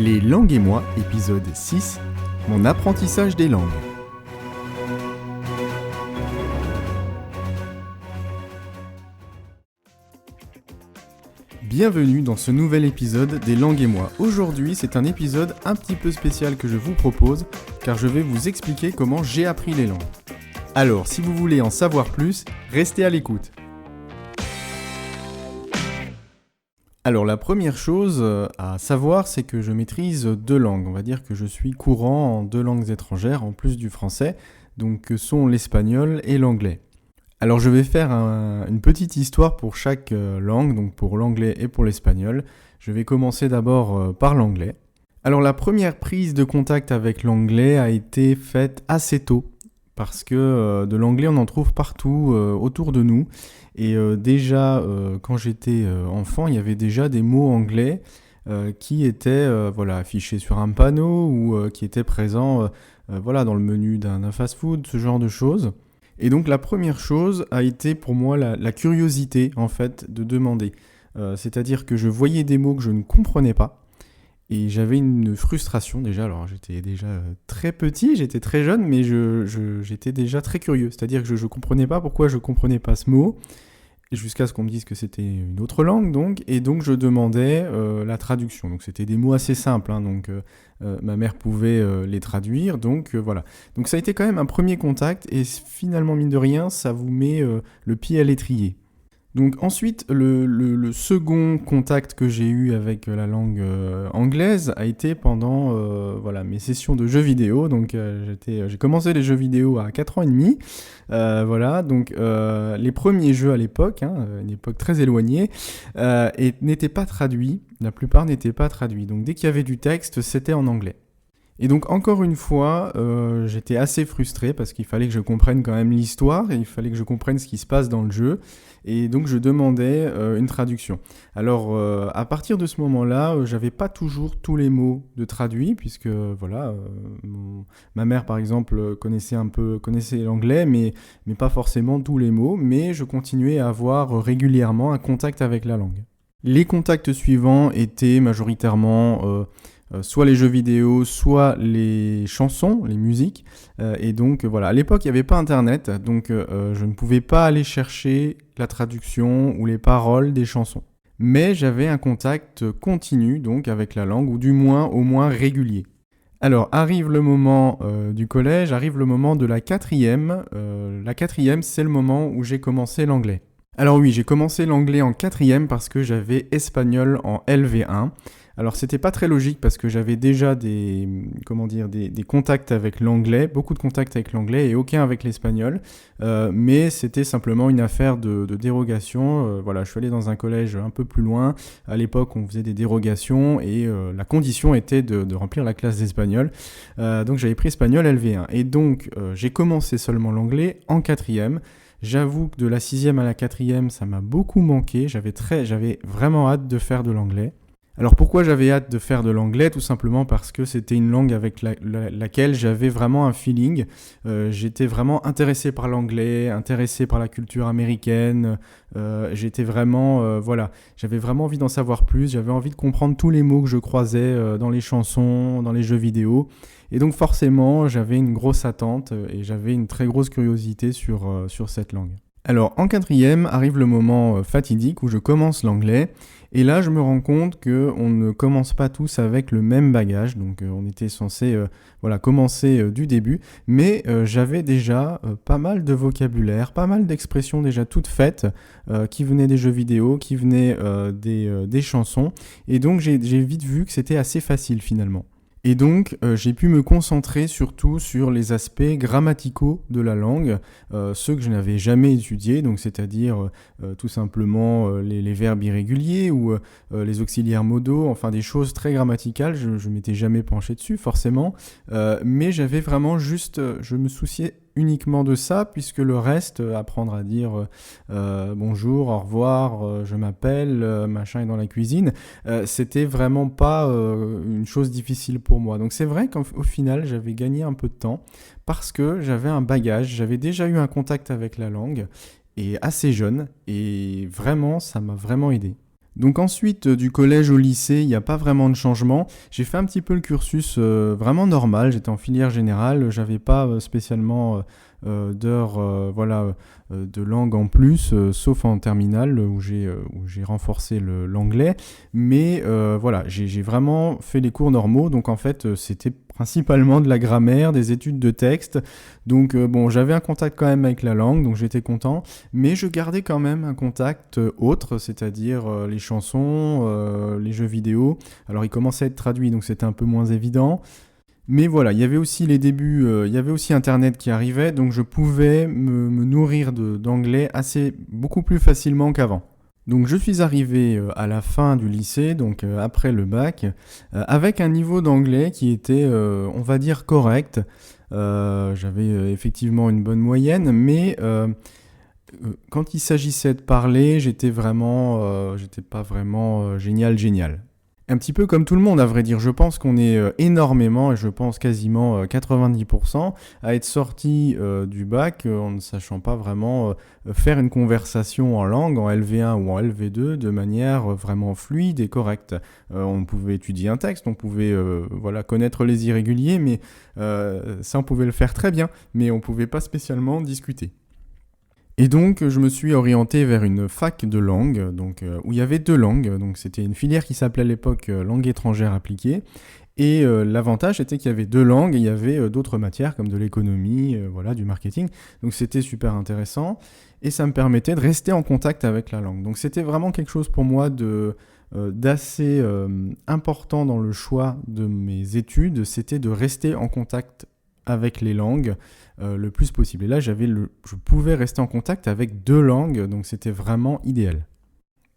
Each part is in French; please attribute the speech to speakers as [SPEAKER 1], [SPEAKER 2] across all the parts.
[SPEAKER 1] Les langues et moi, épisode 6, mon apprentissage des langues. Bienvenue dans ce nouvel épisode des langues et moi. Aujourd'hui, c'est un épisode un petit peu spécial que je vous propose, car je vais vous expliquer comment j'ai appris les langues. Alors, si vous voulez en savoir plus, restez à l'écoute. Alors la première chose à savoir, c'est que je maîtrise 2 langues. On va dire que je suis courant en 2 langues étrangères, en plus du français, donc que sont l'espagnol et l'anglais. Alors je vais faire une petite histoire pour chaque langue, donc pour l'anglais et pour l'espagnol. Je vais commencer d'abord par l'anglais. Alors la première prise de contact avec l'anglais a été faite assez tôt, parce que de l'anglais on en trouve partout autour de nous. Et déjà, quand j'étais enfant, il y avait déjà des mots anglais qui étaient affichés sur un panneau ou qui étaient présents dans le menu d'un fast-food, ce genre de choses. Et donc la première chose a été pour moi la curiosité en fait de demander. C'est-à-dire que je voyais des mots que je ne comprenais pas. Et j'avais une frustration déjà, alors j'étais déjà très petit, j'étais très jeune, mais j'étais déjà très curieux. C'est-à-dire que je ne comprenais pas pourquoi je ne comprenais pas ce mot, jusqu'à ce qu'on me dise que c'était une autre langue, donc, et donc je demandais la traduction. Donc c'était des mots assez simples, donc ma mère pouvait les traduire, donc voilà. Donc ça a été quand même un premier contact, et finalement, mine de rien, ça vous met le pied à l'étrier. Donc ensuite, le second contact que j'ai eu avec la langue anglaise a été pendant mes sessions de jeux vidéo. Donc j'ai commencé les jeux vidéo à 4 ans et demi. Donc les premiers jeux à l'époque, une époque très éloignée, et n'étaient pas traduits. La plupart n'étaient pas traduits. Donc dès qu'il y avait du texte, c'était en anglais. Et donc encore une fois, j'étais assez frustré parce qu'il fallait que je comprenne quand même l'histoire et il fallait que je comprenne ce qui se passe dans le jeu. Et donc je demandais une traduction. Alors à partir de ce moment-là, j'avais pas toujours tous les mots de traduits puisque ma mère par exemple connaissait l'anglais mais pas forcément tous les mots. Mais je continuais à avoir régulièrement un contact avec la langue. Les contacts suivants étaient majoritairement soit les jeux vidéo, soit les chansons, les musiques. Et donc à l'époque il n'y avait pas internet, donc je ne pouvais pas aller chercher la traduction ou les paroles des chansons. Mais j'avais un contact continu donc avec la langue, ou du moins au moins régulier. Alors arrive le moment du collège, arrive le moment de la 4e. La 4e, c'est le moment où j'ai commencé l'anglais. Alors oui, j'ai commencé l'anglais en 4e parce que j'avais espagnol en LV1. Alors c'était pas très logique parce que j'avais déjà des contacts avec l'anglais, beaucoup de contacts avec l'anglais et aucun avec l'espagnol, mais c'était simplement une affaire de dérogation. Je suis allé dans un collège un peu plus loin. À l'époque, on faisait des dérogations et la condition était de remplir la classe d'espagnol. Donc j'avais pris espagnol LV1 et donc j'ai commencé seulement l'anglais en 4e. J'avoue que de la 6e à la 4e, ça m'a beaucoup manqué. J'avais vraiment hâte de faire de l'anglais. Alors pourquoi j'avais hâte de faire de l'anglais ? Tout simplement parce que c'était une langue avec laquelle j'avais vraiment un feeling. J'étais vraiment intéressé par l'anglais, intéressé par la culture américaine. J'avais vraiment envie d'en savoir plus. J'avais envie de comprendre tous les mots que je croisais dans les chansons, dans les jeux vidéo. Et donc forcément, j'avais une grosse attente et j'avais une très grosse curiosité sur cette langue. Alors en 4e arrive le moment fatidique où je commence l'anglais. Et là, je me rends compte qu'on ne commence pas tous avec le même bagage. Donc, on était censé commencer du début. Mais j'avais déjà pas mal de vocabulaire, pas mal d'expressions déjà toutes faites qui venaient des jeux vidéo, qui venaient des chansons. Et donc, j'ai vite vu que c'était assez facile finalement. Et donc, j'ai pu me concentrer surtout sur les aspects grammaticaux de la langue, ceux que je n'avais jamais étudiés, donc c'est-à-dire tout simplement les verbes irréguliers ou les auxiliaires modaux, enfin des choses très grammaticales. Je ne m'étais jamais penché dessus forcément, mais j'avais vraiment je me souciais uniquement de ça, puisque le reste, apprendre à dire bonjour, au revoir, je m'appelle, machin est dans la cuisine, c'était vraiment pas une chose difficile pour moi. Donc c'est vrai qu'au final, j'avais gagné un peu de temps parce que j'avais un bagage, j'avais déjà eu un contact avec la langue, et assez jeune, et vraiment, ça m'a vraiment aidé. Donc ensuite, du collège au lycée, il n'y a pas vraiment de changement. J'ai fait un petit peu le cursus vraiment normal. J'étais en filière générale. J'avais pas spécialement d'heures de langue en plus, sauf en terminale où j'ai renforcé l'anglais. Mais voilà, j'ai vraiment fait les cours normaux. Donc en fait, c'était principalement de la grammaire, des études de texte. Donc bon, j'avais un contact quand même avec la langue, donc j'étais content. Mais je gardais quand même un contact autre, c'est-à-dire les chansons, les jeux vidéo. Alors ils commençaient à être traduits, donc c'était un peu moins évident. Mais voilà, il y avait aussi les débuts, il y avait aussi Internet qui arrivait, donc je pouvais me nourrir d'anglais beaucoup plus facilement qu'avant. Donc je suis arrivé à la fin du lycée, donc après le bac, avec un niveau d'anglais qui était, on va dire, correct. J'avais effectivement une bonne moyenne, mais quand il s'agissait de parler, j'étais pas vraiment génial. Un petit peu comme tout le monde, à vrai dire. Je pense qu'on est énormément, et je pense quasiment 90%, à être sorti du bac en ne sachant pas vraiment faire une conversation en langue, en LV1 ou en LV2, de manière vraiment fluide et correcte. On pouvait étudier un texte, on pouvait connaître les irréguliers, mais ça on pouvait le faire très bien, mais on pouvait pas spécialement discuter. Et donc, je me suis orienté vers une fac de langue, où il y avait 2 langues. Donc, c'était une filière qui s'appelait à l'époque langue étrangère appliquée. Et l'avantage était qu'il y avait 2 langues et il y avait d'autres matières comme de l'économie, du marketing. Donc, c'était super intéressant et ça me permettait de rester en contact avec la langue. Donc, c'était vraiment quelque chose pour moi d'assez important dans le choix de mes études. C'était de rester en contact avec les langues le plus possible. Et là, je pouvais rester en contact avec 2 langues, donc c'était vraiment idéal.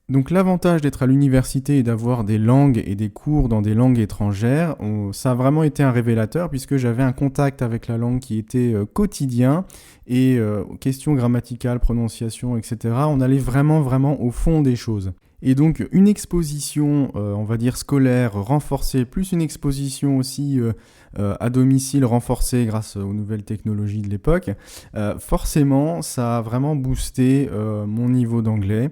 [SPEAKER 1] Donc l'avantage d'être à l'université et d'avoir des langues et des cours dans des langues étrangères, ça a vraiment été un révélateur puisque j'avais un contact avec la langue qui était quotidien et questions grammaticales, prononciation, etc. On allait vraiment, vraiment au fond des choses. Et donc une exposition, on va dire scolaire renforcée, plus une exposition aussi à domicile renforcée grâce aux nouvelles technologies de l'époque, forcément ça a vraiment boosté mon niveau d'anglais.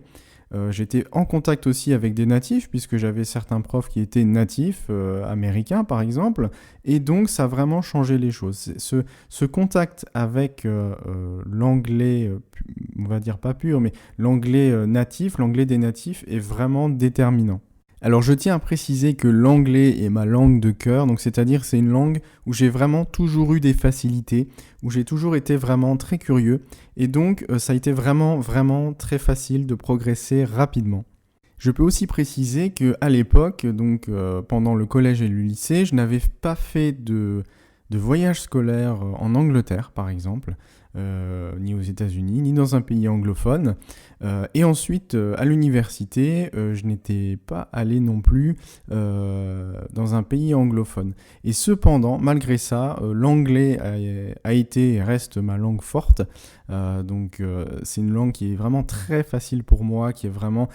[SPEAKER 1] J'étais en contact aussi avec des natifs, puisque j'avais certains profs qui étaient natifs, américains par exemple, et donc ça a vraiment changé les choses. Ce contact avec l'anglais, on va dire pas pur, mais l'anglais natif, l'anglais des natifs est vraiment déterminant. Alors je tiens à préciser que l'anglais est ma langue de cœur, donc c'est-à-dire c'est une langue où j'ai vraiment toujours eu des facilités, où j'ai toujours été vraiment très curieux, et donc ça a été vraiment vraiment très facile de progresser rapidement. Je peux aussi préciser qu'à l'époque, donc pendant le collège et le lycée, je n'avais pas fait de voyage scolaire en Angleterre par exemple, ni aux États-Unis, ni dans un pays anglophone. Et ensuite, à l'université, je n'étais pas allé non plus dans un pays anglophone. Et cependant, malgré ça, l'anglais a été et reste ma langue forte. C'est une langue qui est vraiment très facile pour moi, qui est vraiment...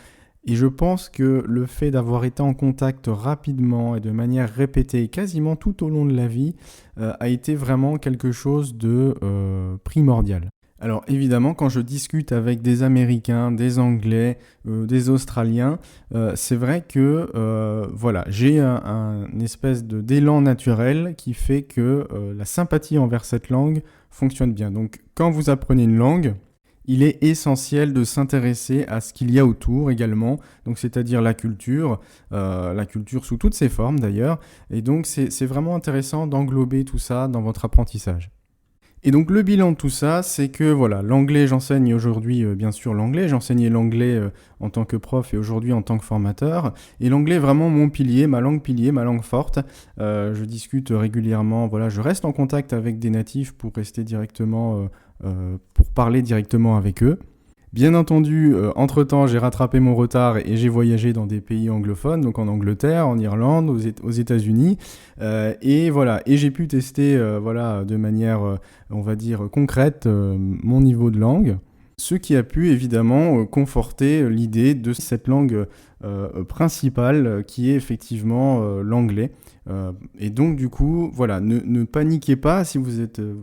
[SPEAKER 1] Et je pense que le fait d'avoir été en contact rapidement et de manière répétée, quasiment tout au long de la vie, a été vraiment quelque chose de primordial. Alors évidemment, quand je discute avec des Américains, des Anglais, des Australiens, c'est vrai que j'ai un espèce d'élan naturel qui fait que la sympathie envers cette langue fonctionne bien. Donc quand vous apprenez une langue, il est essentiel de s'intéresser à ce qu'il y a autour également, donc c'est-à-dire la culture sous toutes ses formes d'ailleurs, et donc c'est vraiment intéressant d'englober tout ça dans votre apprentissage. Et donc le bilan de tout ça, c'est que voilà, l'anglais, j'enseigne aujourd'hui bien sûr l'anglais, j'enseignais l'anglais en tant que prof et aujourd'hui en tant que formateur, et l'anglais est vraiment mon pilier, ma langue forte. Je discute régulièrement, je reste en contact avec des natifs pour rester directement, pour parler directement avec eux. Bien entendu, entre-temps, j'ai rattrapé mon retard et j'ai voyagé dans des pays anglophones, donc en Angleterre, en Irlande, aux États-Unis. Et j'ai pu tester de manière, on va dire, concrète mon niveau de langue. Ce qui a pu évidemment conforter l'idée de cette langue principale qui est effectivement l'anglais. Et donc du coup, voilà, ne paniquez pas si vous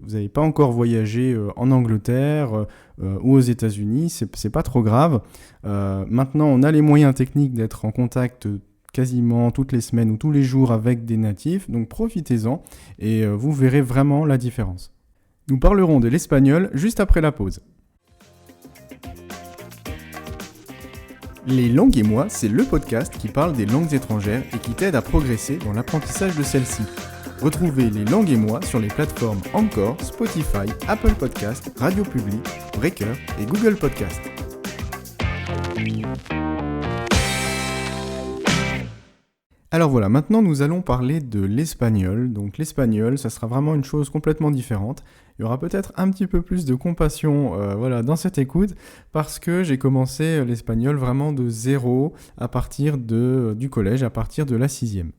[SPEAKER 1] n'avez pas encore voyagé en Angleterre ou aux États-Unis, c'est pas trop grave. Maintenant, on a les moyens techniques d'être en contact quasiment toutes les semaines ou tous les jours avec des natifs, donc profitez-en et vous verrez vraiment la différence. Nous parlerons de l'espagnol juste après la pause. Les langues et moi, c'est le podcast qui parle des langues étrangères et qui t'aide à progresser dans l'apprentissage de celles-ci. Retrouvez Les langues et moi sur les plateformes Anchor, Spotify, Apple Podcast, Radio Public, Breaker et Google Podcast. Alors voilà, maintenant nous allons parler de l'espagnol. Donc l'espagnol, ça sera vraiment une chose complètement différente. Il y aura peut-être un petit peu plus de compassion dans cette écoute parce que j'ai commencé l'espagnol vraiment de zéro à partir du collège, à partir de la 6e.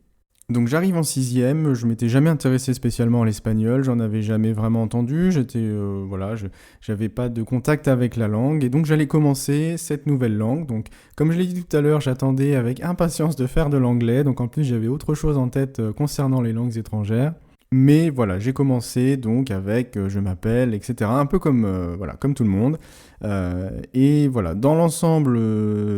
[SPEAKER 1] Donc j'arrive en 6e, je m'étais jamais intéressé spécialement à l'espagnol, j'en avais jamais vraiment entendu, j'avais pas de contact avec la langue et donc j'allais commencer cette nouvelle langue. Donc comme je l'ai dit tout à l'heure, j'attendais avec impatience de faire de l'anglais, donc en plus j'avais autre chose en tête concernant les langues étrangères. Mais voilà, j'ai commencé donc avec je m'appelle, etc. Un peu comme tout le monde. Et voilà, dans l'ensemble,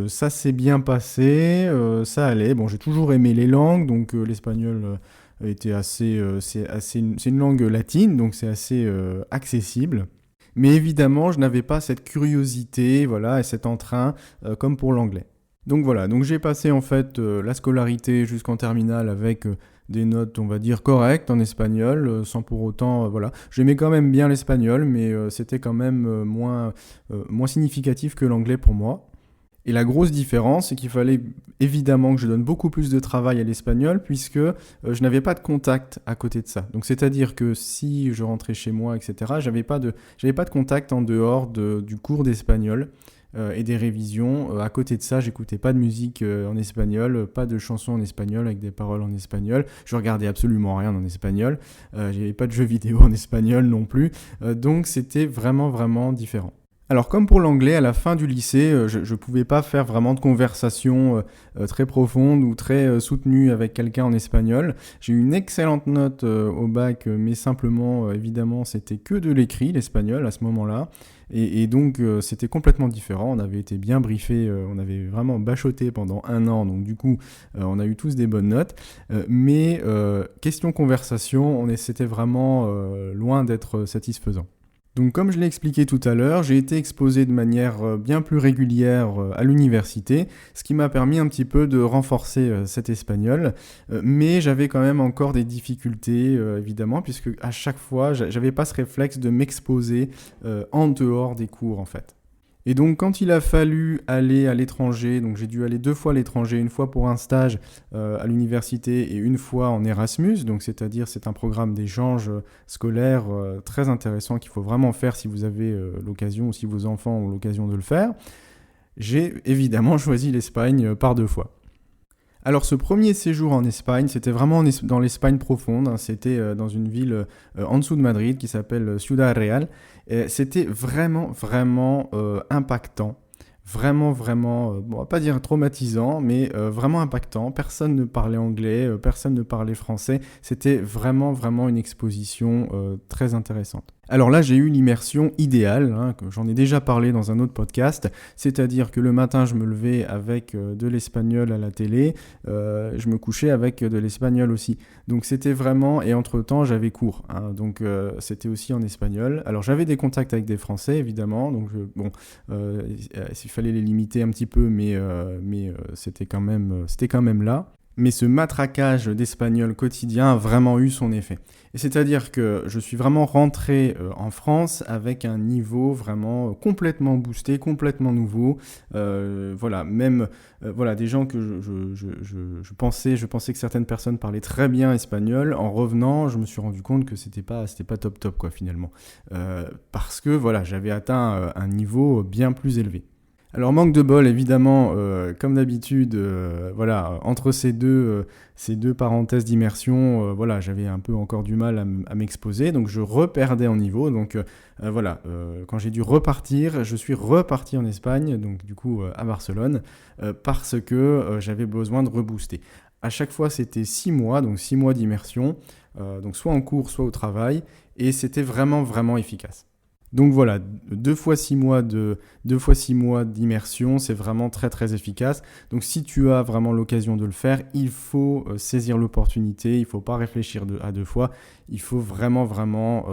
[SPEAKER 1] ça s'est bien passé, ça allait. Bon, j'ai toujours aimé les langues, donc l'espagnol était c'est une langue latine, donc c'est assez accessible. Mais évidemment, je n'avais pas cette curiosité, voilà, et cet entrain comme pour l'anglais. Donc voilà, donc j'ai passé en fait la scolarité jusqu'en terminale avec des notes, on va dire, correctes en espagnol, sans pour autant, J'aimais quand même bien l'espagnol, mais c'était quand même moins significatif que l'anglais pour moi. Et la grosse différence, c'est qu'il fallait évidemment que je donne beaucoup plus de travail à l'espagnol, puisque je n'avais pas de contact à côté de ça. Donc c'est-à-dire que si je rentrais chez moi, etc., j'avais pas de contact en dehors du cours d'espagnol. Et des révisions. À côté de ça, j'écoutais pas de musique en espagnol, pas de chansons en espagnol avec des paroles en espagnol. Je regardais absolument rien en espagnol. J'avais pas de jeux vidéo en espagnol non plus. Donc c'était vraiment, vraiment différent. Alors comme pour l'anglais, à la fin du lycée, je ne pouvais pas faire vraiment de conversation très profonde ou très soutenue avec quelqu'un en espagnol. J'ai eu une excellente note au bac, mais simplement, évidemment, c'était que de l'écrit, l'espagnol, à ce moment-là. Et donc, c'était complètement différent. On avait été bien briefés, on avait vraiment bachoté pendant 1 an. Donc du coup, on a eu tous des bonnes notes. Mais question conversation, c'était vraiment loin d'être satisfaisant. Donc comme je l'ai expliqué tout à l'heure, j'ai été exposé de manière bien plus régulière à l'université, ce qui m'a permis un petit peu de renforcer cet espagnol, mais j'avais quand même encore des difficultés évidemment, puisque à chaque fois, j'avais pas ce réflexe de m'exposer en dehors des cours en fait. Et donc quand il a fallu aller à l'étranger, donc j'ai dû aller 2 fois à l'étranger, une fois pour un stage à l'université et une fois en Erasmus, donc c'est-à-dire c'est un programme d'échange scolaire très intéressant qu'il faut vraiment faire si vous avez l'occasion ou si vos enfants ont l'occasion de le faire. J'ai évidemment choisi l'Espagne par 2 fois. Alors ce premier séjour en Espagne, c'était vraiment dans l'Espagne profonde, hein. C'était dans une ville en dessous de Madrid qui s'appelle Ciudad Real. Et c'était vraiment, vraiment impactant. Vraiment, vraiment, on va pas dire traumatisant, mais vraiment impactant. Personne ne parlait anglais, personne ne parlait français. C'était vraiment, vraiment une exposition très intéressante. Alors là, j'ai eu l'immersion idéale, hein, que j'en ai déjà parlé dans un autre podcast, c'est-à-dire que le matin, je me levais avec de l'espagnol à la télé, je me couchais avec de l'espagnol aussi. Donc c'était vraiment, et entre-temps, j'avais cours, hein, donc c'était aussi en espagnol. Alors j'avais des contacts avec des Français, évidemment, donc il fallait les limiter un petit peu, mais c'était quand même là. Mais ce matraquage d'espagnol quotidien a vraiment eu son effet. Et c'est-à-dire que je suis vraiment rentré en France avec un niveau vraiment complètement boosté, complètement nouveau. Des gens que je pensais que certaines personnes parlaient très bien espagnol. En revenant, je me suis rendu compte que c'était pas top quoi finalement. Parce que voilà, j'avais atteint un niveau bien plus élevé. Alors manque de bol évidemment, comme d'habitude, voilà, entre ces deux parenthèses d'immersion, voilà, j'avais un peu encore du mal à m'exposer, donc je reperdais en niveau. Donc voilà, quand j'ai dû repartir, je suis reparti en Espagne, donc du coup à Barcelone, parce que j'avais besoin de rebooster. À chaque fois c'était 6 mois, donc 6 mois d'immersion, donc soit en cours, soit au travail, et c'était vraiment vraiment efficace. Donc voilà, 2 fois 6 mois d'immersion, c'est vraiment très très efficace. Donc si tu as vraiment l'occasion de le faire, il faut saisir l'opportunité, il ne faut pas réfléchir à 2 fois, il faut vraiment vraiment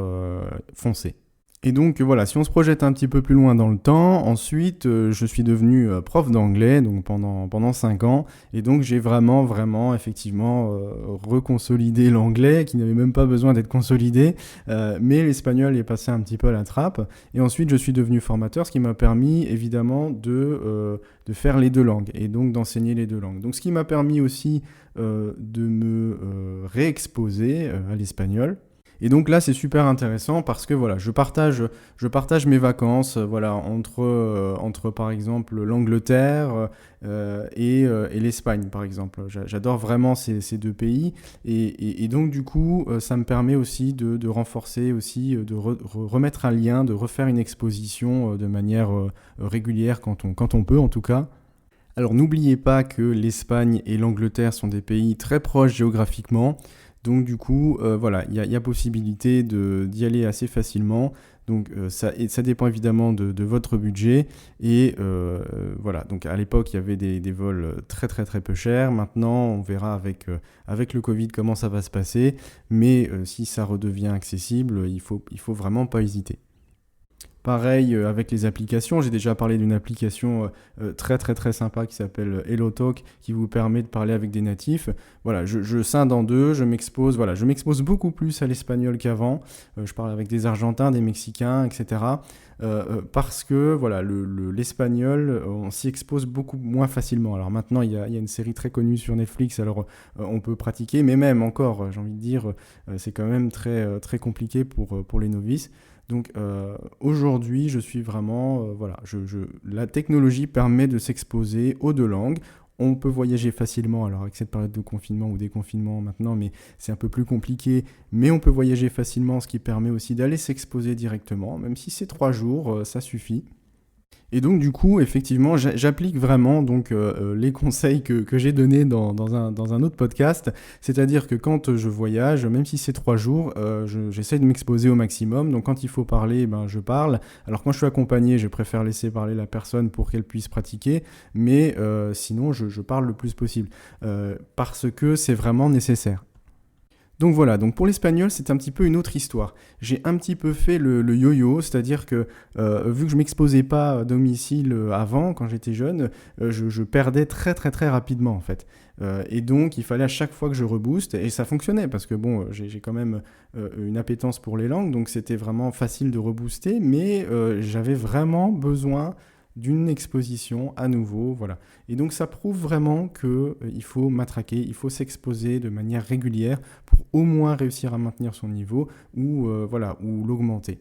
[SPEAKER 1] foncer. Et donc voilà, si on se projette un petit peu plus loin dans le temps, ensuite je suis devenu prof d'anglais donc pendant 5 ans. Et donc j'ai vraiment, vraiment, effectivement reconsolidé l'anglais qui n'avait même pas besoin d'être consolidé. Mais l'espagnol est passé un petit peu à la trappe. Et ensuite je suis devenu formateur, ce qui m'a permis évidemment de faire les deux langues et donc d'enseigner les deux langues. Donc ce qui m'a permis aussi de me réexposer à l'espagnol. Et donc là, c'est super intéressant parce que voilà, je partage mes vacances voilà, entre par exemple l'Angleterre et l'Espagne, par exemple. J'adore vraiment ces deux pays. Et donc, du coup, ça me permet aussi de renforcer, aussi, de remettre un lien, de refaire une exposition de manière régulière quand on peut, en tout cas. Alors n'oubliez pas que l'Espagne et l'Angleterre sont des pays très proches géographiquement, donc du coup, voilà, il y a possibilité d'y aller assez facilement. Donc ça dépend évidemment de votre budget. Et voilà, donc à l'époque, il y avait des vols très très très peu chers. Maintenant, on verra avec le Covid comment ça va se passer. Mais si ça redevient accessible, il faut vraiment pas hésiter. Pareil avec les applications, j'ai déjà parlé d'une application très très très sympa qui s'appelle HelloTalk qui vous permet de parler avec des natifs. Voilà, je scinde en deux, je m'expose beaucoup plus à l'espagnol qu'avant. Je parle avec des Argentins, des Mexicains, etc. Parce que voilà, l'espagnol, on s'y expose beaucoup moins facilement. Alors maintenant, il y a une série très connue sur Netflix, alors on peut pratiquer, mais même encore, j'ai envie de dire, c'est quand même très, très compliqué pour les novices. Donc aujourd'hui, je suis vraiment, voilà, la technologie permet de s'exposer aux deux langues. On peut voyager facilement, alors avec cette période de confinement ou déconfinement maintenant, mais c'est un peu plus compliqué. Mais on peut voyager facilement, ce qui permet aussi d'aller s'exposer directement, même si c'est 3 jours, ça suffit. Et donc du coup, effectivement, j'applique vraiment donc les conseils que j'ai donnés dans un autre podcast. C'est-à-dire que quand je voyage, même si c'est 3 jours, j'essaie de m'exposer au maximum. Donc quand il faut parler, ben, je parle. Alors quand je suis accompagné, je préfère laisser parler la personne pour qu'elle puisse pratiquer. Mais sinon, je parle le plus possible. Parce que c'est vraiment nécessaire. Donc voilà, donc pour l'espagnol, c'est un petit peu une autre histoire. J'ai un petit peu fait le yo-yo, c'est-à-dire que vu que je m'exposais pas à domicile avant, quand j'étais jeune, je perdais très très très rapidement en fait. Et donc il fallait à chaque fois que je rebooste, et ça fonctionnait parce que bon, j'ai quand même une appétence pour les langues, donc c'était vraiment facile de rebooster, mais j'avais vraiment besoin d'une exposition à nouveau, voilà. Et donc ça prouve vraiment qu'il faut matraquer, il faut s'exposer de manière régulière pour au moins réussir à maintenir son niveau ou, voilà, ou l'augmenter.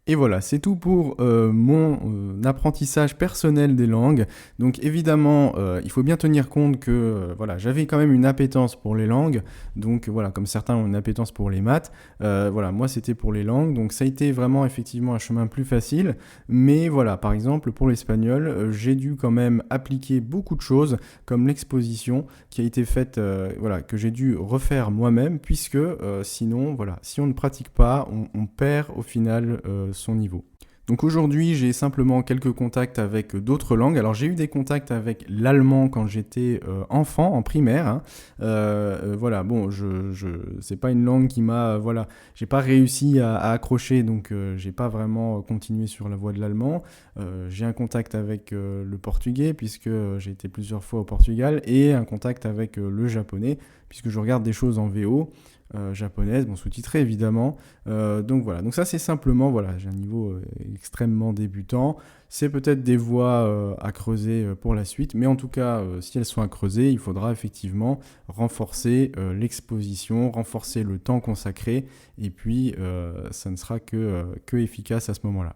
[SPEAKER 1] Et voilà, c'est tout pour mon apprentissage personnel des langues. Donc évidemment, il faut bien tenir compte que voilà, j'avais quand même une appétence pour les langues. Donc voilà, comme certains ont une appétence pour les maths, voilà, moi c'était pour les langues. Donc ça a été vraiment effectivement un chemin plus facile. Mais voilà, par exemple pour l'espagnol, j'ai dû quand même appliquer beaucoup de choses, comme l'exposition qui a été faite, voilà, que j'ai dû refaire moi-même, puisque sinon, voilà, si on ne pratique pas, on perd au final son niveau. Donc aujourd'hui, j'ai simplement quelques contacts avec d'autres langues. Alors j'ai eu des contacts avec l'allemand quand j'étais enfant, en primaire, hein. Voilà, bon, c'est pas une langue qui m'a, voilà, j'ai pas réussi à accrocher, donc j'ai pas vraiment continué sur la voie de l'allemand. J'ai un contact avec le portugais, puisque j'ai été plusieurs fois au Portugal, et un contact avec le japonais, puisque je regarde des choses en VO. Japonaise, bon sous-titré évidemment. Donc voilà, donc ça c'est simplement, voilà, j'ai un niveau extrêmement débutant. C'est peut-être des voies à creuser pour la suite, mais en tout cas, si elles sont à creuser, il faudra effectivement renforcer l'exposition, renforcer le temps consacré, et puis ça ne sera que efficace à ce moment-là.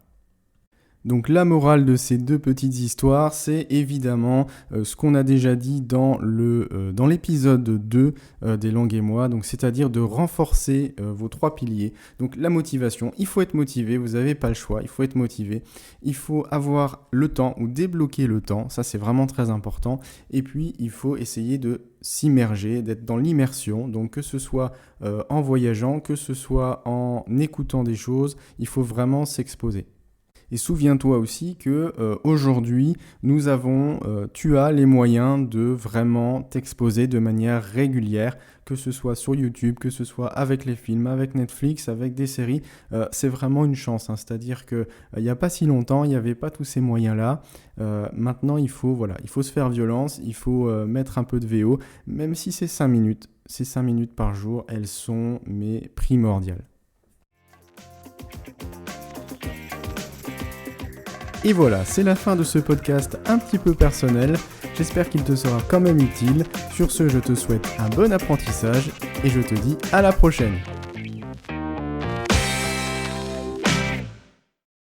[SPEAKER 1] Donc la morale de ces deux petites histoires, c'est évidemment ce qu'on a déjà dit dans l'épisode 2 des langues et moi, donc c'est-à-dire de renforcer vos 3 piliers. Donc la motivation, il faut être motivé, vous n'avez pas le choix, il faut être motivé. Il faut avoir le temps ou débloquer le temps, ça c'est vraiment très important. Et puis il faut essayer de s'immerger, d'être dans l'immersion, donc que ce soit en voyageant, que ce soit en écoutant des choses, il faut vraiment s'exposer. Et souviens-toi aussi que aujourd'hui, tu as les moyens de vraiment t'exposer de manière régulière, que ce soit sur YouTube, que ce soit avec les films, avec Netflix, avec des séries. C'est vraiment une chance, hein. C'est-à-dire que il n'y a pas si longtemps, il n'y avait pas tous ces moyens-là. Maintenant, il faut se faire violence, il faut mettre un peu de VO, même si c'est 5 minutes. Ces 5 minutes par jour, elles sont primordiales. Et voilà, c'est la fin de ce podcast un petit peu personnel. J'espère qu'il te sera quand même utile. Sur ce, je te souhaite un bon apprentissage et je te dis à la prochaine.